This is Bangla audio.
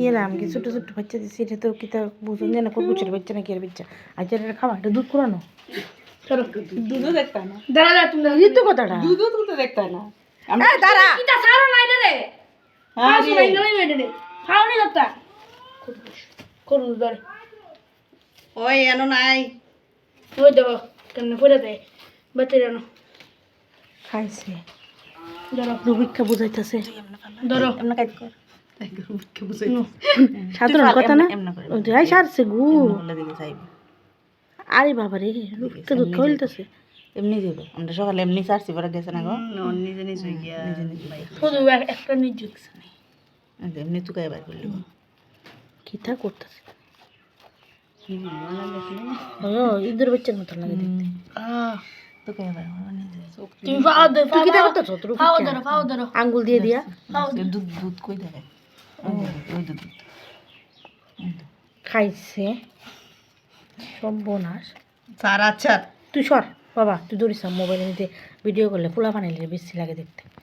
এলাম কি ছোট ছোট বাচ্চা দিচ্ছে এটা তো কি তা বুঝুন না কুকুরের বাচ্চা নাকি এর বাচ্চা আচ্ছা এটা খাওয়া এটা দুধ পুরানো দুধও দেখতা না দাঁড়া তুমি ঋতু কথাটা দুধও তো দেখতা না দাঁড়া কিটা সারো নাই রে হ্যাঁ আসো নাই নাই মেডে খাওনি কথা করু ধরে ওই এনো নাই ওই দেখো কেন পড়ে দেয় বাচ্চা জানো খাইছে ধরো রুবিক্ষা বুঝাইতেছে ধরো এমন কাজ কর কে বুঝাই সাধারণ কথা না যাই সারছে গু বলে দিকে চাইবে আরে বাবা রে রুবিক্ষা দুধ খাইলতেছে এমনি দিব আমরা সকালে এমনি চারছি পরে গেছে না গো নিজে নিজে গিয়া নিজে নিজে শুধু একটা নিজ এমনি চুকাই বার করলি কিতা করতেছে ও ঈদের বাচ্চার মতো লাগে দেখতে চুকাই বার নিজে তুমি পাও দে তুই কিতা করতেছ তোর পাও ধরো আঙ্গুল দিয়ে দিয়া দুধ দুধ কই দেবে ওই দুধ খাইছে সর্বনাশ স্যার আচ্ছা তুই সর বাবা তুই দৌড়িস মোবাইলে নিতে ভিডিও করলে পোলা বানাইলে বেশি লাগে দেখতে